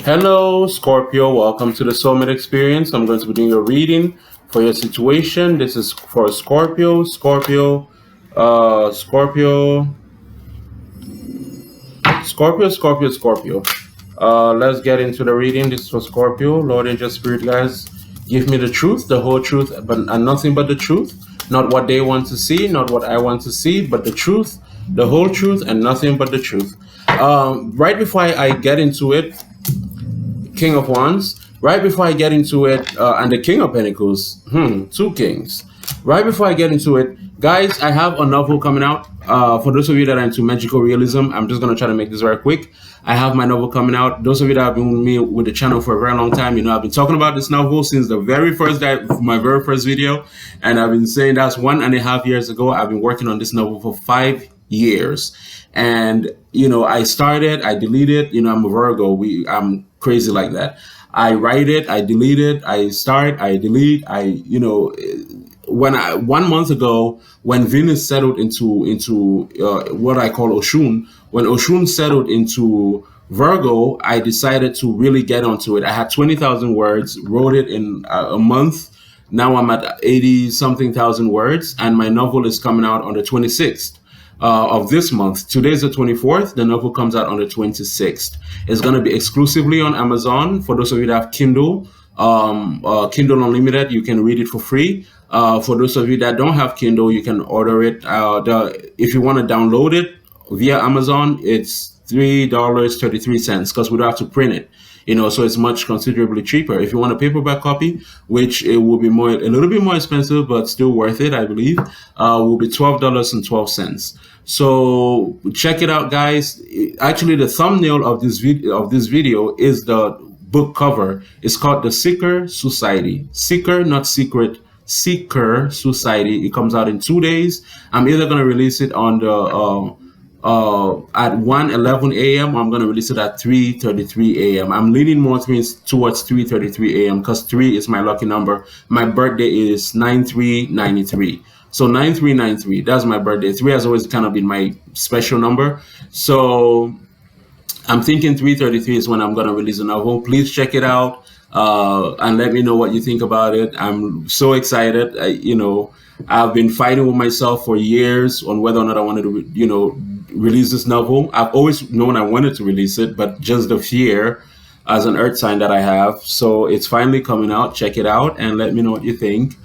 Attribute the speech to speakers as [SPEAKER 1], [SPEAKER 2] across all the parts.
[SPEAKER 1] Hello, Scorpio. Welcome to the Soulmate experience. I'm going to be doing a reading for your situation. This is for Scorpio. Scorpio. Let's get into the reading. This is for Scorpio. Lord Angel Spirit, guys, give me the truth, the whole truth, and nothing but the truth. Not what they want to see, not what I want to see, but the truth, the whole truth, and nothing but the truth. Right before I get into it, King of Wands. Right before I get into it, and the King of Pentacles. Two kings. Right before I get into it, guys, I have a novel coming out. For those of you that are into magical realism, I'm just going to try to make this very quick. I have my novel coming out. Those of you that have been with me with the channel for a very long time, you know I've been talking about this novel since the very first day, my very first video. And I've been saying that's 1.5 years ago. I've been working on this novel for 5 years. And, you know, I started, I deleted, you know, I'm a Virgo. I'm crazy like that. I write it, I delete it, I start, I delete, when 1 month ago, when Venus settled into what I call Oshun, when Oshun settled into Virgo, I decided to really get onto it. I had 20,000 words, wrote it in a month. Now I'm at 80 something thousand words, and my novel is coming out on the 26th. Of this month. Today's the 24th. The novel comes out on the 26th. It's going to be exclusively on Amazon. For those of you that have Kindle, Kindle Unlimited, you can read it for free. For those of you that don't have Kindle, you can order it. If you want to download it via Amazon, it's $3.33 because we don't have to print it. You know, so it's much considerably cheaper. If you want a paperback copy, which it will be a little bit more expensive, but still worth it, I believe, will be $12.12. So check it out, guys. Actually, the thumbnail of this video is the book cover. It's called The Seeker Society. Seeker, not secret. Seeker Society. It comes out in 2 days. I'm either going to release it on the at 1:11 a.m. I'm going to release it at 3:33 a.m. I'm leaning more towards 3:33 a.m. because 3 is my lucky number. My birthday is 9393. So 9393, that's my birthday. 3 has always kind of been my special number. So I'm thinking 3:33 is when I'm going to release a novel. Please check it out and let me know what you think about it. I'm so excited. I've been fighting with myself for years on whether or not I wanted to, release this novel. I've always known I wanted to release it, but just the fear as an earth sign that I have. So it's finally coming out. Check it out and let me know what you think.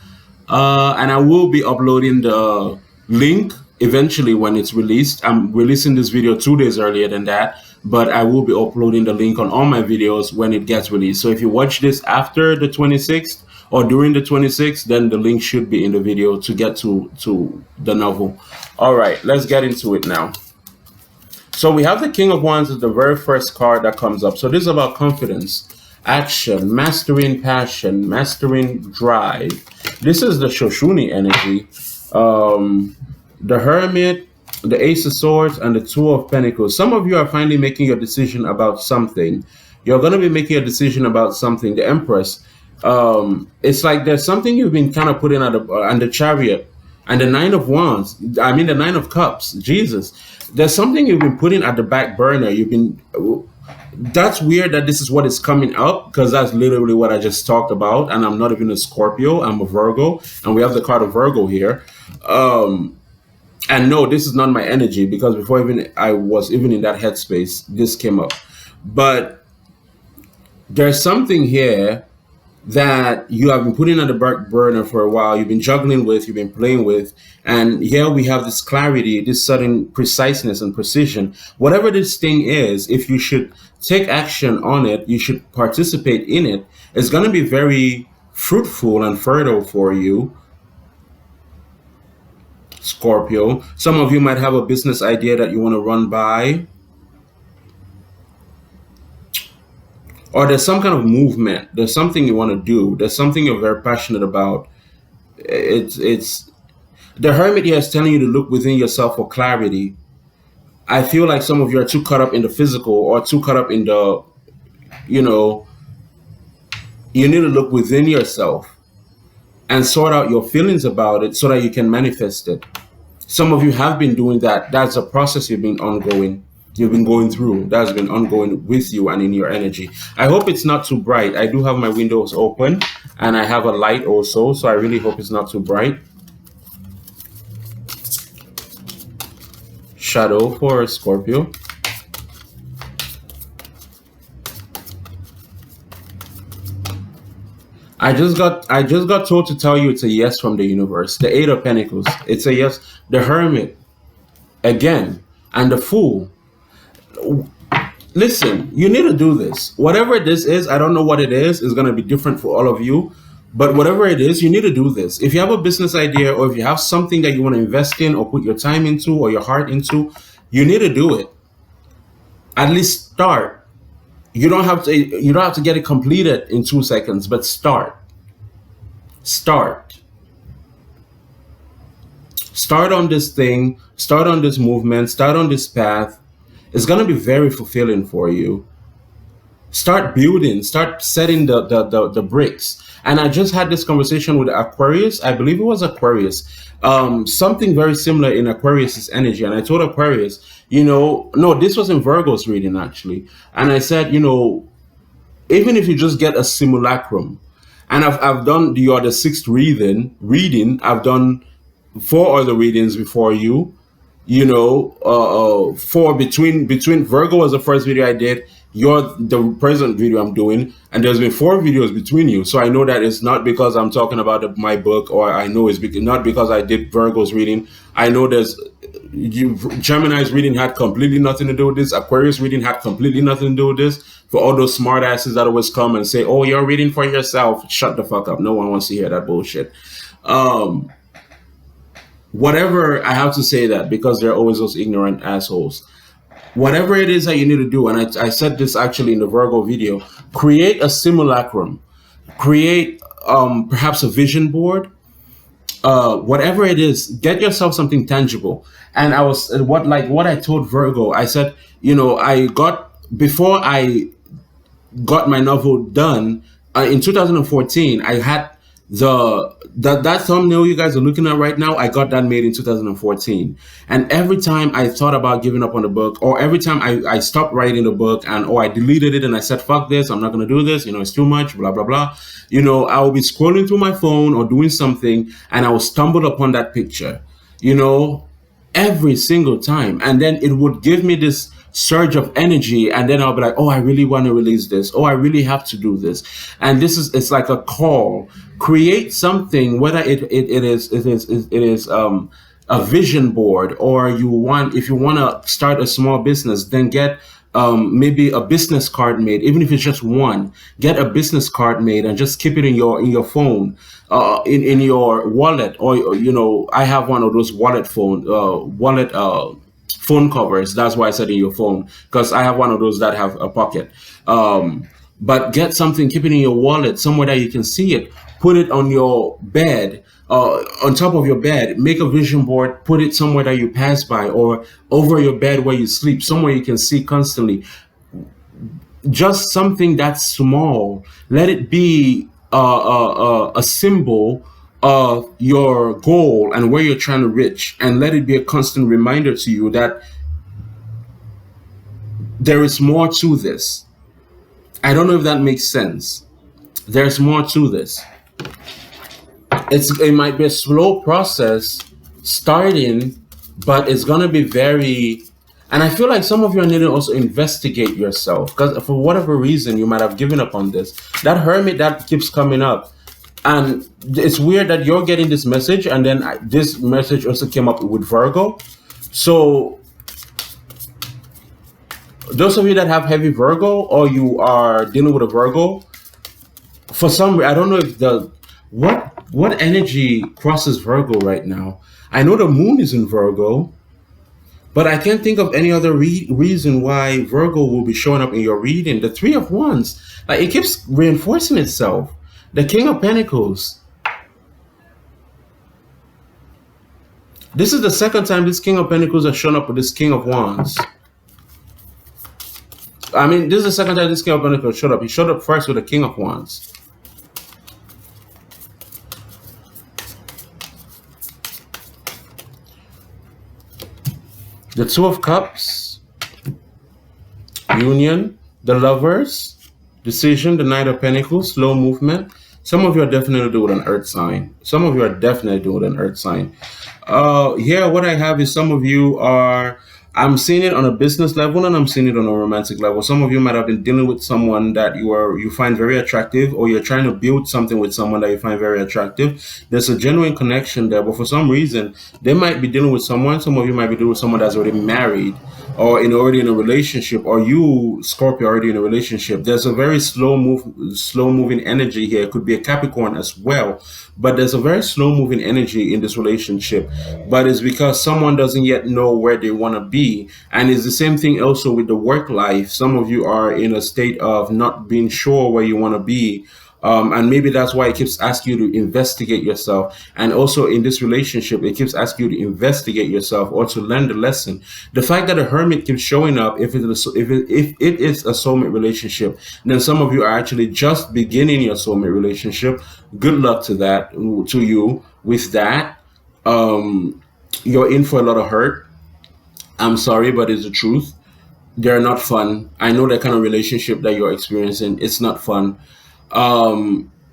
[SPEAKER 1] And I will be uploading the link eventually when it's released. I'm releasing this video 2 days earlier than that, but I will be uploading the link on all my videos when it gets released. So if you watch this after the 26th or during the 26th, then the link should be in the video to get to the novel. All right, let's get into it now. So we have the King of Wands as the very first card that comes up. So this is about confidence, action, mastering passion, mastering drive. This is the Shoshuni energy. The Hermit, the Ace of Swords, and the Two of Pentacles. Some of you are finally making your decision about something. You're going to be making a decision about something. The Empress. It's like there's something you've been kind of putting on the Chariot. And the Nine of Wands, I mean the Nine of Cups, Jesus. There's something you've been putting at the back burner. That's weird that this is what is coming up, because that's literally what I just talked about. And I'm not even a Scorpio, I'm a Virgo. And we have the card of Virgo here. And no, this is not my energy, because before I was even in that headspace, this came up. But there's something here that you have been putting on the back burner for a while. You've been juggling with, you've been playing with, and here we have this clarity, this sudden preciseness and precision. Whatever this thing is, if you should take action on it, you should participate in it, it's going to be very fruitful and fertile for you, Scorpio. Some of you might have a business idea that you want to run by, or there's some kind of movement, there's something you want to do, there's something you're very passionate about. It's the Hermit here is telling you to look within yourself for clarity. I feel like some of you are too caught up in the physical, or too caught up in the, you need to look within yourself and sort out your feelings about it so that you can manifest it. Some of you have been doing that. That's a process you've been ongoing. you've been going through, that's been ongoing with you and in your energy. I hope it's not too bright. I do have my windows open and I have a light also, so I really hope it's not too bright. Shadow for Scorpio. I just got told to tell you it's a yes from the universe. The Eight of Pentacles. It's a yes. The Hermit again, and the Fool. Listen, you need to do this. Whatever this is, I don't know what it is going to be different for all of you. But whatever it is, you need to do this. If you have a business idea or if you have something that you want to invest in or put your time into or your heart into, you need to do it. At least start. You don't have to get it completed in 2 seconds, but start. Start on this thing, start on this movement, start on this path. It's going to be very fulfilling for you. Start building, start setting the bricks. And I just had this conversation with Aquarius. I believe it was Aquarius. Something very similar in Aquarius's energy. And I told Aquarius, no, this was in Virgo's reading actually. And I said, even if you just get a simulacrum, and I've done the 6th reading. I've done 4 other readings before you. 4 between Virgo was the first video I did. You're the present video I'm doing, and there's been 4 videos between you. So I know that it's not because I'm talking about my book, or I know it's not because I did Virgo's reading. I know Gemini's reading had completely nothing to do with this. Aquarius reading had completely nothing to do with this. For all those smart asses that always come and say, "Oh, you're reading for yourself," shut the fuck up. No one wants to hear that bullshit. Whatever, I have to say that because there are always those ignorant assholes. Whatever it is that you need to do, and I said this actually in the Virgo video, create a simulacrum, create perhaps a vision board, whatever it is, get yourself something tangible. And what I told Virgo, I said, before I got my novel done in 2014, I had that thumbnail you guys are looking at right now. I got that made in 2014, and every time I thought about giving up on the book, or every time I stopped writing the book, and I deleted it and I said, fuck this, I'm not going to do this, it's too much, blah blah blah, I will be scrolling through my phone or doing something, and I will stumble upon that picture, every single time, and then it would give me this surge of energy, and then I'll be like, oh, I really want to release this, oh, I really have to do this. And it's like a call. Create something, whether it is a vision board, or if you want to start a small business, then get maybe a business card made. Even if it's just one, get a business card made and just keep it in your phone, in your wallet, or I have one of those phone covers. That's why I said in your phone, because I have one of those that have a pocket. But get something, keep it in your wallet, somewhere that you can see it. Put it on your bed, on top of your bed. Make a vision board, put it somewhere that you pass by, or over your bed where you sleep, somewhere you can see constantly. Just something that's small. Let it be a symbol of your goal and where you're trying to reach, and let it be a constant reminder to you that there is more to this. I don't know if that makes sense. There's more to this. It might be a slow process starting, but it's gonna be very. And I feel like some of you need to also investigate yourself, because for whatever reason you might have given up on this. That Hermit that keeps coming up, and it's weird that you're getting this message, and then this message also came up with Virgo. So those of you that have heavy Virgo, or you are dealing with a Virgo, for some, I don't know if what energy crosses Virgo right now. I know the moon is in Virgo, but I can't think of any other reason why Virgo will be showing up in your reading. The Three of Wands, like, it keeps reinforcing itself. The King of Pentacles. This is the second time this King of Pentacles has shown up with this King of Wands. I mean, this is the second time this King of Pentacles showed up. He showed up first with the King of Wands. The Two of Cups. Union, the Lovers, Decision, the Knight of Pentacles, slow movement. Some of you are definitely doing an earth sign. Some of you are definitely doing an earth sign. Here, what I have is some of you are, I'm seeing it on a business level and I'm seeing it on a romantic level. Some of you might have been dealing with someone that you find very attractive, or you're trying to build something with someone that you find very attractive. There's a genuine connection there, but for some reason, they might be dealing with someone. Some of you might be dealing with someone that's already married or already in a relationship, or you, Scorpio, already in a relationship. There's a very slow moving energy here. It could be a Capricorn as well, but there's a very slow moving energy in this relationship. But it's because someone doesn't yet know where they want to be, and it's the same thing also with the work life. Some of you are in a state of not being sure where you want to be, and maybe that's why it keeps asking you to investigate yourself. And also in this relationship, it keeps asking you to investigate yourself or to learn the lesson. The fact that a hermit keeps showing up, if it is a soulmate relationship, then some of you are actually just beginning your soulmate relationship. Good luck to that, to you with that. You're in for a lot of hurt. I'm sorry, but it's the truth. They're not fun. I know that kind of relationship that you're experiencing. It's not fun.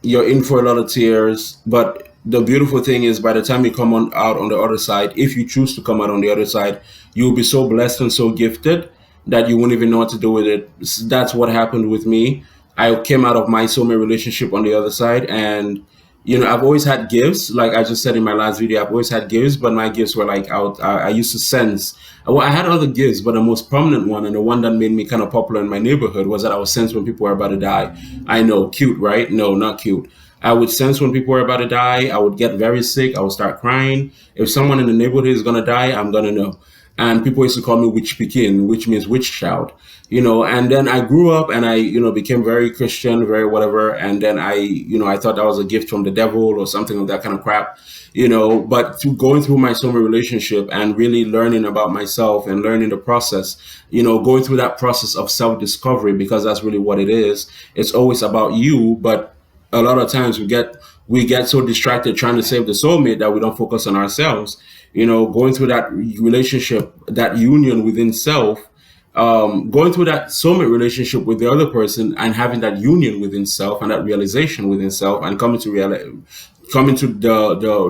[SPEAKER 1] You're in for a lot of tears, but the beautiful thing is by the time you come on out on the other side, if you choose to come out on the other side, you'll be so blessed and so gifted that you won't even know what to do with it. That's what happened with me. I came out of my soulmate relationship on the other side, and I've always had gifts. Like I just said in my last video, I've always had gifts, but my gifts were like out. I used to sense. Well, I had other gifts, but the most prominent one and the one that made me kind of popular in my neighborhood was that I would sense when people were about to die. I know, cute, right? No, not cute. I would sense when people were about to die. I would get very sick. I would start crying. If someone in the neighborhood is gonna die, I'm gonna know. And people used to call me Witch Pekin, which means witch child. And then I grew up and I became very Christian, very whatever. And then I thought that was a gift from the devil or something of that kind of crap. But through going through my soulmate relationship and really learning about myself and learning the process, going through that process of self-discovery, because that's really what it is. It's always about you, but a lot of times we get so distracted trying to save the soulmate that we don't focus on ourselves. Going through that relationship, that union within self, going through that soulmate relationship with the other person and having that union within self and that realization within self, and coming to the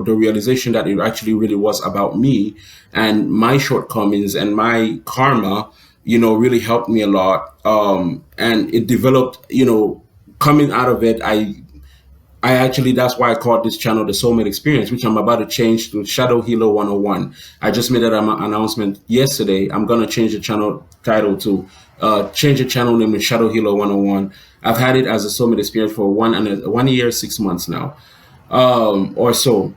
[SPEAKER 1] realization that it actually really was about me and my shortcomings and my karma, really helped me a lot. And it developed, coming out of it, I actually, that's why I called this channel The Soulmate Experience, which I'm about to change to Shadow Healer 101. I just made that announcement yesterday. I'm going to change the channel title to, change the channel name to Shadow Healer 101. I've had it as a Soulmate Experience for 1 year, 6 months now, or so.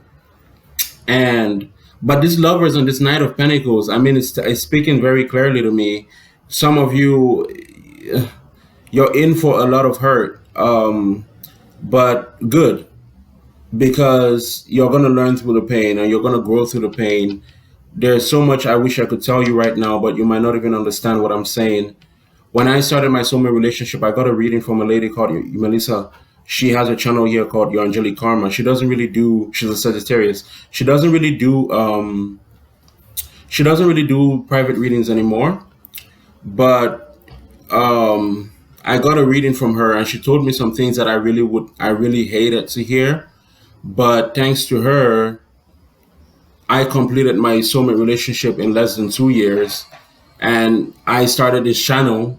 [SPEAKER 1] But this Lovers and this Knight of Pentacles, I mean, it's speaking very clearly to me. Some of you, you're in for a lot of hurt. But good, because you're going to learn through the pain and you're going to grow through the pain. There's so much I wish I could tell you right now, but you might not even understand what I'm saying. When I started my soulmate relationship, I got a reading from a lady called Melissa. She has a channel here called Your Angelic Karma. She doesn't really do, she's a Sagittarius. She doesn't really do private readings anymore. But I got a reading from her, and she told me some things that I really hated to hear. But thanks to her, I completed my soulmate relationship in less than 2 years, and I started this channel.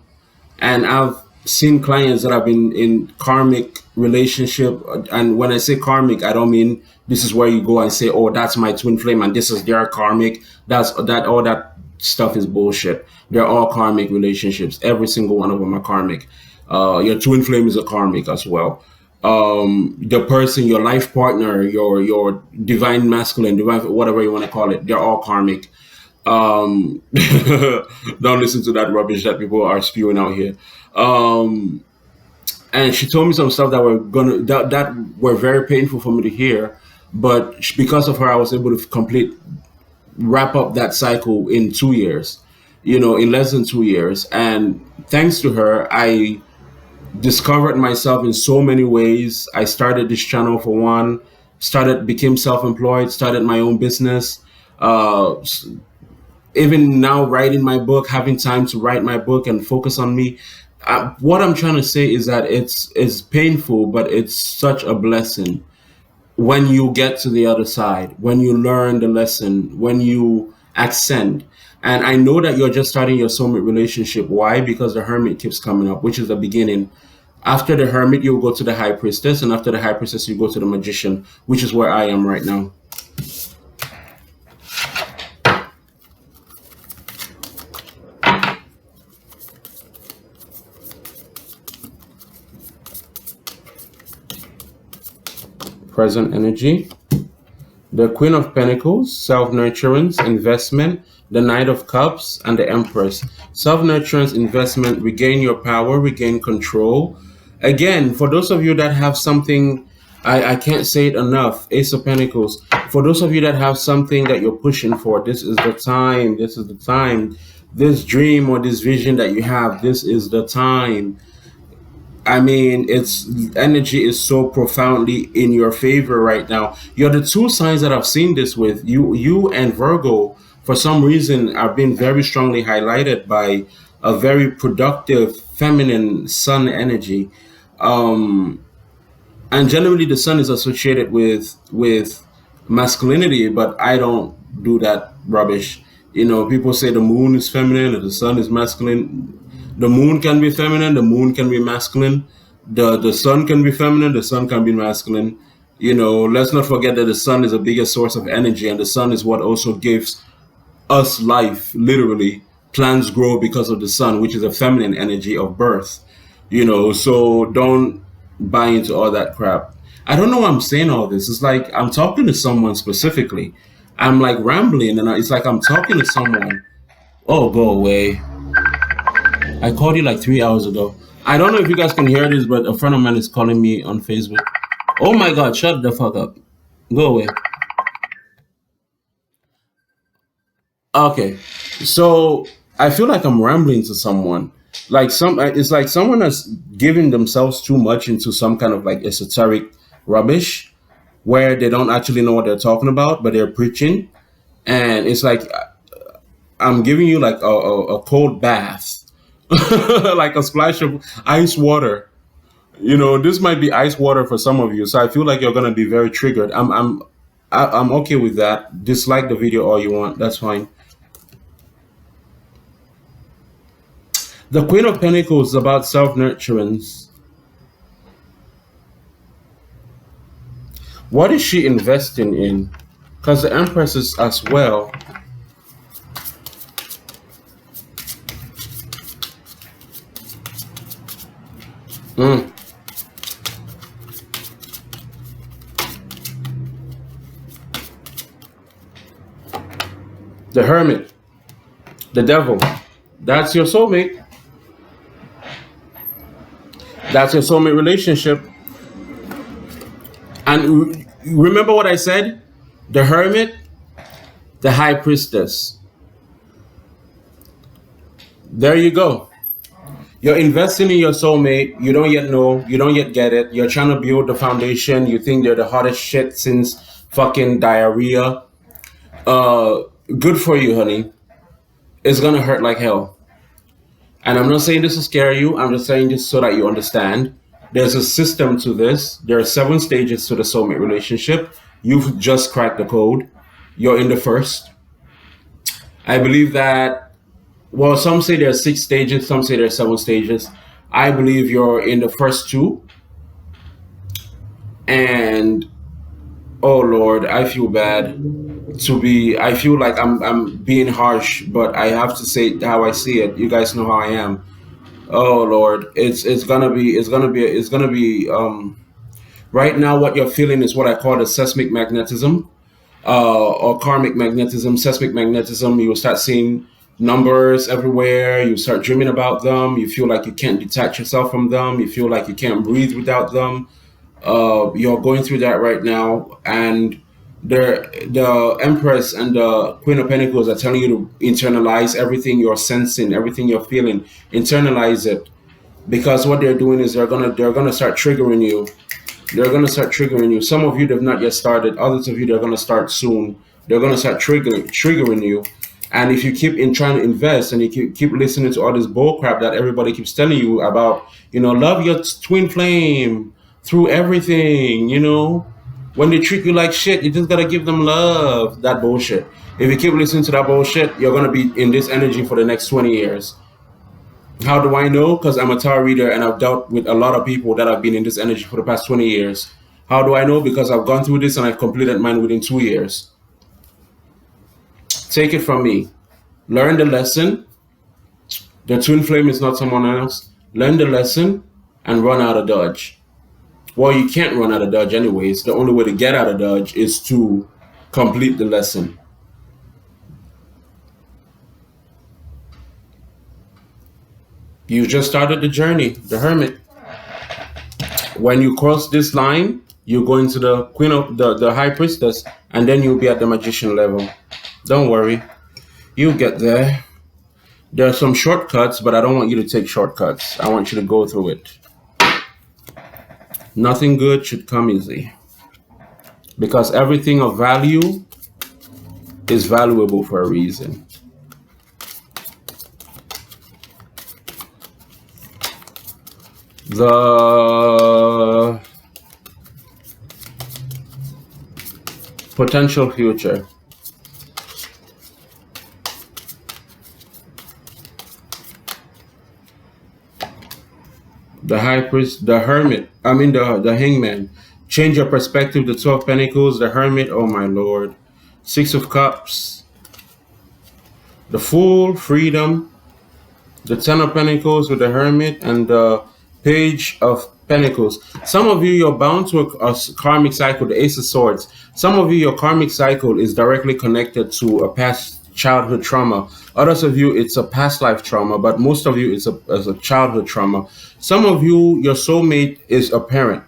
[SPEAKER 1] And I've seen clients that have been in karmic relationship, and when I say karmic, I don't mean this is where you go and say, "Oh, that's my twin flame, and this is their karmic." All that stuff is bullshit. They're all karmic relationships. Every single one of them are karmic. Your twin flame is a karmic as well. The person, your life partner, your divine masculine, divine, whatever you want to call it, they're all karmic. Don't listen to that rubbish that people are spewing out here. And she told me some stuff that were very painful for me to hear, but because of her, I was able to wrap up that cycle in 2 years, in less than 2 years. And thanks to her, I discovered myself in so many ways. I started this channel for one, became self-employed, started my own business, even now writing my book, having time to write my book and focus on me. What I'm trying to say is that it's painful, but it's such a blessing when you get to the other side, when you learn the lesson, when you ascend. And I know that you're just starting your soulmate relationship. Why? Because the hermit keeps coming up, which is the beginning. After the hermit, you'll go to the high priestess, and after the high priestess, you go to the magician, which is where I am right now. Present energy. The Queen of Pentacles, self-nurturance, investment, the Knight of Cups, and the Empress. Self-nurturance, investment, regain your power, regain control. Again, for those of you that have something, I can't say it enough, Ace of Pentacles. For those of you that have something that you're pushing for, this is the time, this is the time. This dream or this vision that you have, this is the time. I mean, its energy is so profoundly in your favor right now. You're the two signs that I've seen this with. You and Virgo, for some reason, are being very strongly highlighted by a very productive feminine sun energy. And generally the sun is associated with masculinity, but I don't do that rubbish. You know, people say the moon is feminine and the sun is masculine. The moon can be feminine, the moon can be masculine. The sun can be feminine, the sun can be masculine. You know, let's not forget that the sun is the biggest source of energy, and the sun is what also gives us life, literally. Plants grow because of the sun, which is a feminine energy of birth. You know, so don't buy into all that crap. I don't know why I'm saying all this. It's like I'm talking to someone specifically. I'm like rambling, and it's like I'm talking to someone. Oh, go away. I called you like 3 hours ago. I don't know if you guys can hear this, but a friend of mine is calling me on Facebook. Oh my God, shut the fuck up. Go away. Okay, so I feel like I'm rambling to someone. Like it's like someone that's giving themselves too much into some kind of like esoteric rubbish where they don't actually know what they're talking about, but they're preaching. And it's like I'm giving you like a cold bath, like a splash of ice water. You know, this might be ice water for some of you. So I feel like you're gonna be very triggered. I'm okay with that. Dislike the video all you want. That's fine. The Queen of Pentacles is about self-nurturance. What is she investing in? Because the Empress is as well. The Hermit. The Devil. That's your soulmate. That's your soulmate relationship. And remember what I said? The Hermit, the High Priestess. There you go. You're investing in your soulmate. You don't yet know. You don't yet get it. You're trying to build the foundation. You think they're the hottest shit since fucking diarrhea. Good for you, honey. It's gonna hurt like hell. And I'm not saying this to scare you. I'm just saying this so that you understand. There's a system to this. There are 7 stages to the soulmate relationship. You've just cracked the code. You're in the first. I believe that, well, some say there are 6 stages. Some say there are 7 stages. I believe you're in the first 2. And, oh Lord, I feel bad. I feel like I'm being harsh, but I have to say how I see it. You guys know how I am. Oh Lord, it's gonna be right now what you're feeling is what I call the seismic magnetism, or karmic magnetism. Seismic magnetism, you will start seeing numbers everywhere. You start dreaming about them. You feel like you can't detach yourself from them. You feel like you can't breathe without them. You're going through that right now, and the Empress and the Queen of Pentacles are telling you to internalize everything you're sensing, everything you're feeling. Internalize it, because what they're doing is they're gonna start triggering you. They're gonna start triggering you. Some of you have not yet started. Others of you they're gonna start soon. They're gonna start triggering you, And if you keep in trying to invest and you keep listening to all this bull crap that everybody keeps telling you about, love your twin flame through everything, when they treat you like shit, you just gotta give them love. That bullshit. If you keep listening to that bullshit, you're gonna be in this energy for the next 20 years. How do I know? Because I'm a tarot reader and I've dealt with a lot of people that have been in this energy for the past 20 years. How do I know? Because I've gone through this and I've completed mine within 2 years. Take it from me. Learn the lesson. The twin flame is not someone else. Learn the lesson and run out of Dodge. Well, you can't run out of Dodge anyways. The only way to get out of Dodge is to complete the lesson. You just started the journey, the Hermit. When you cross this line, you go into the Queen of the High Priestess, and then you'll be at the Magician level. Don't worry, you'll get there. There are some shortcuts, but I don't want you to take shortcuts. I want you to go through it. Nothing good should come easy, because everything of value is valuable for a reason. The potential future. The High Priest, the Hermit, the Hangman. Change your perspective, the 12 Pentacles, the Hermit, oh my Lord. 6 of Cups, the Fool, freedom, the 10 of Pentacles with the Hermit, and the Page of Pentacles. Some of you, you're bound to a karmic cycle, the Ace of Swords. Some of you, your karmic cycle is directly connected to a past childhood trauma. Others of you, it's a past life trauma, but most of you, it's a childhood trauma. Some of you, your soulmate is a parent.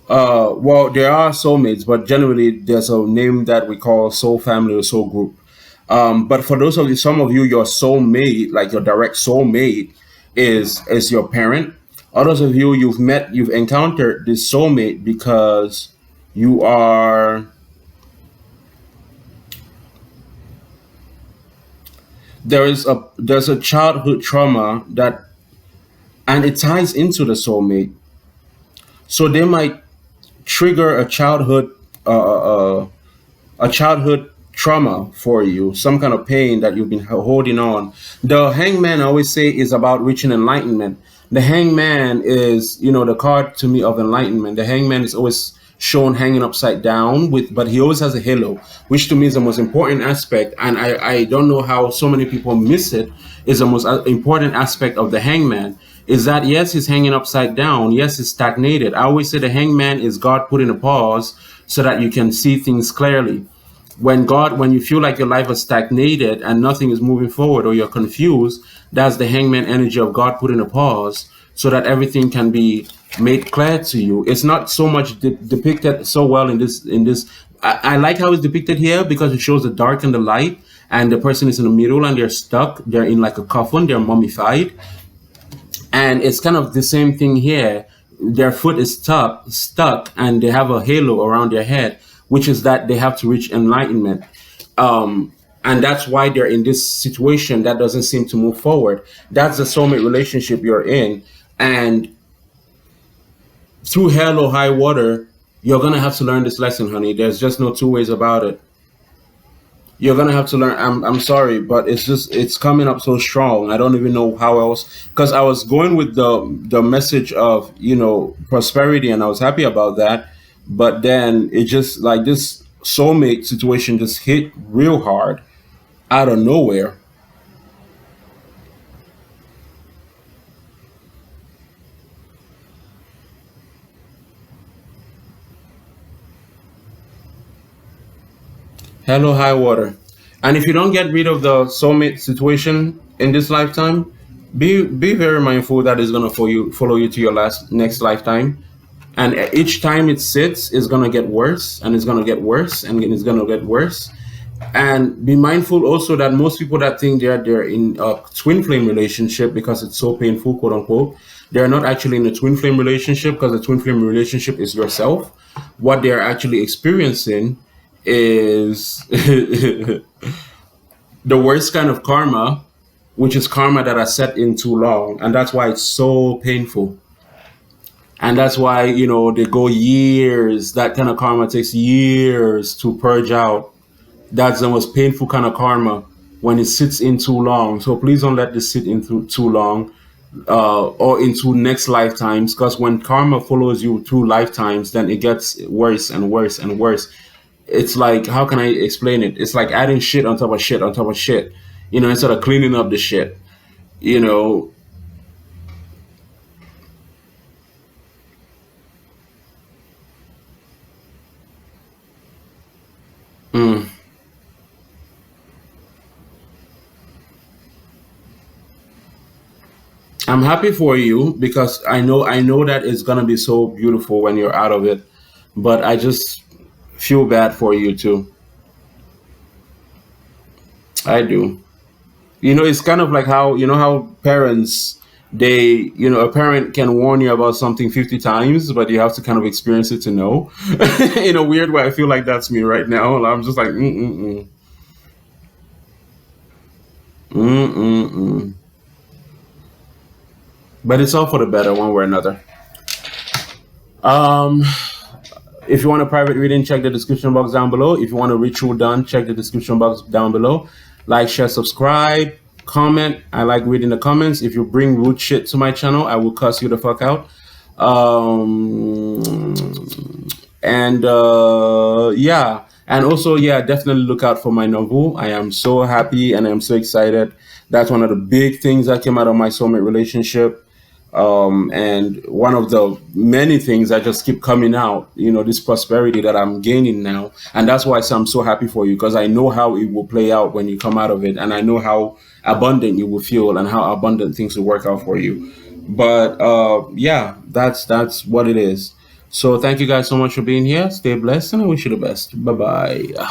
[SPEAKER 1] Well, there are soulmates, but generally there's a name that we call soul family or soul group. But for those of you, some of you, your soulmate, like your direct soulmate, is your parent. Others of you, you've encountered this soulmate because you are there's a childhood trauma that, and it ties into the soulmate. So they might trigger a childhood trauma for you, some kind of pain that you've been holding on. The Hangman, I always say, is about reaching enlightenment. The Hangman is, the card to me of enlightenment. The Hangman is always shown hanging upside down, but he always has a halo, which to me is the most important aspect. And I don't know how so many people miss it. Is the most important aspect of the Hangman is that, yes, he's hanging upside down. Yes, he's stagnated. I always say the Hangman is God putting a pause so that you can see things clearly. When you feel like your life is stagnated and nothing is moving forward, or you're confused, that's the Hangman energy of God putting a pause so that everything can be made clear to you. It's not so much depicted so well in this. I like how it's depicted here because it shows the dark and the light, and the person is in the middle and they're stuck. They're in like a coffin. They're mummified. And it's kind of the same thing here. Their foot is stuck, and they have a halo around their head, which is that they have to reach enlightenment. And that's why they're in this situation that doesn't seem to move forward. That's the soulmate relationship you're in. And through hell or high water, you're going to have to learn this lesson, honey. There's just no two ways about it. You're going to have to learn. I'm sorry, but it's coming up so strong. I don't even know how else, because I was going with the message of, prosperity, and I was happy about that. But then it just, like, this soulmate situation just hit real hard out of nowhere. Hello, high water. And if you don't get rid of the soulmate situation in this lifetime, be very mindful that it's gonna follow you to your next lifetime. And each time it sits, it's gonna get worse, and it's gonna get worse, and it's gonna get worse. And be mindful also that most people that think they're in a twin flame relationship because it's so painful, quote unquote, they're not actually in a twin flame relationship, because the twin flame relationship is yourself. What they're actually experiencing is the worst kind of karma, which is karma that I set in too long, and that's why it's so painful. And that's why, they go years. That kind of karma takes years to purge out. That's the most painful kind of karma when it sits in too long. So please don't let this sit in too long, or into next lifetimes. Because when karma follows you through lifetimes, then it gets worse and worse and worse. It's like, how can I explain it? It's like adding shit on top of shit on top of shit, instead of cleaning up the shit, you know. Mm. I'm happy for you because I know that it's gonna be so beautiful when you're out of it, but I just feel bad for you too. I do. It's kind of like how parents, a parent can warn you about something 50 times, but you have to kind of experience it to know. In a weird way, I feel like that's me right now. I'm just like, mm, mm, mm. But it's all for the better, one way or another. Um, if you want a private reading, check the description box down below. If you want a ritual done, check the description box down below. Like, share, subscribe, comment. I like reading the comments. If you bring rude shit to my channel, I will cuss you the fuck out. Um, and yeah, and also, yeah, definitely look out for my novel. I am so happy and I'm so excited. That's one of the big things that came out of my soulmate relationship. And one of the many things that just keep coming out, this prosperity that I'm gaining now. And that's why I'm so happy for you, because I know how it will play out when you come out of it, and I know how abundant you will feel and how abundant things will work out for you. But yeah, that's what it is. So thank you guys so much for being here. Stay blessed, and I wish you the best. Bye bye.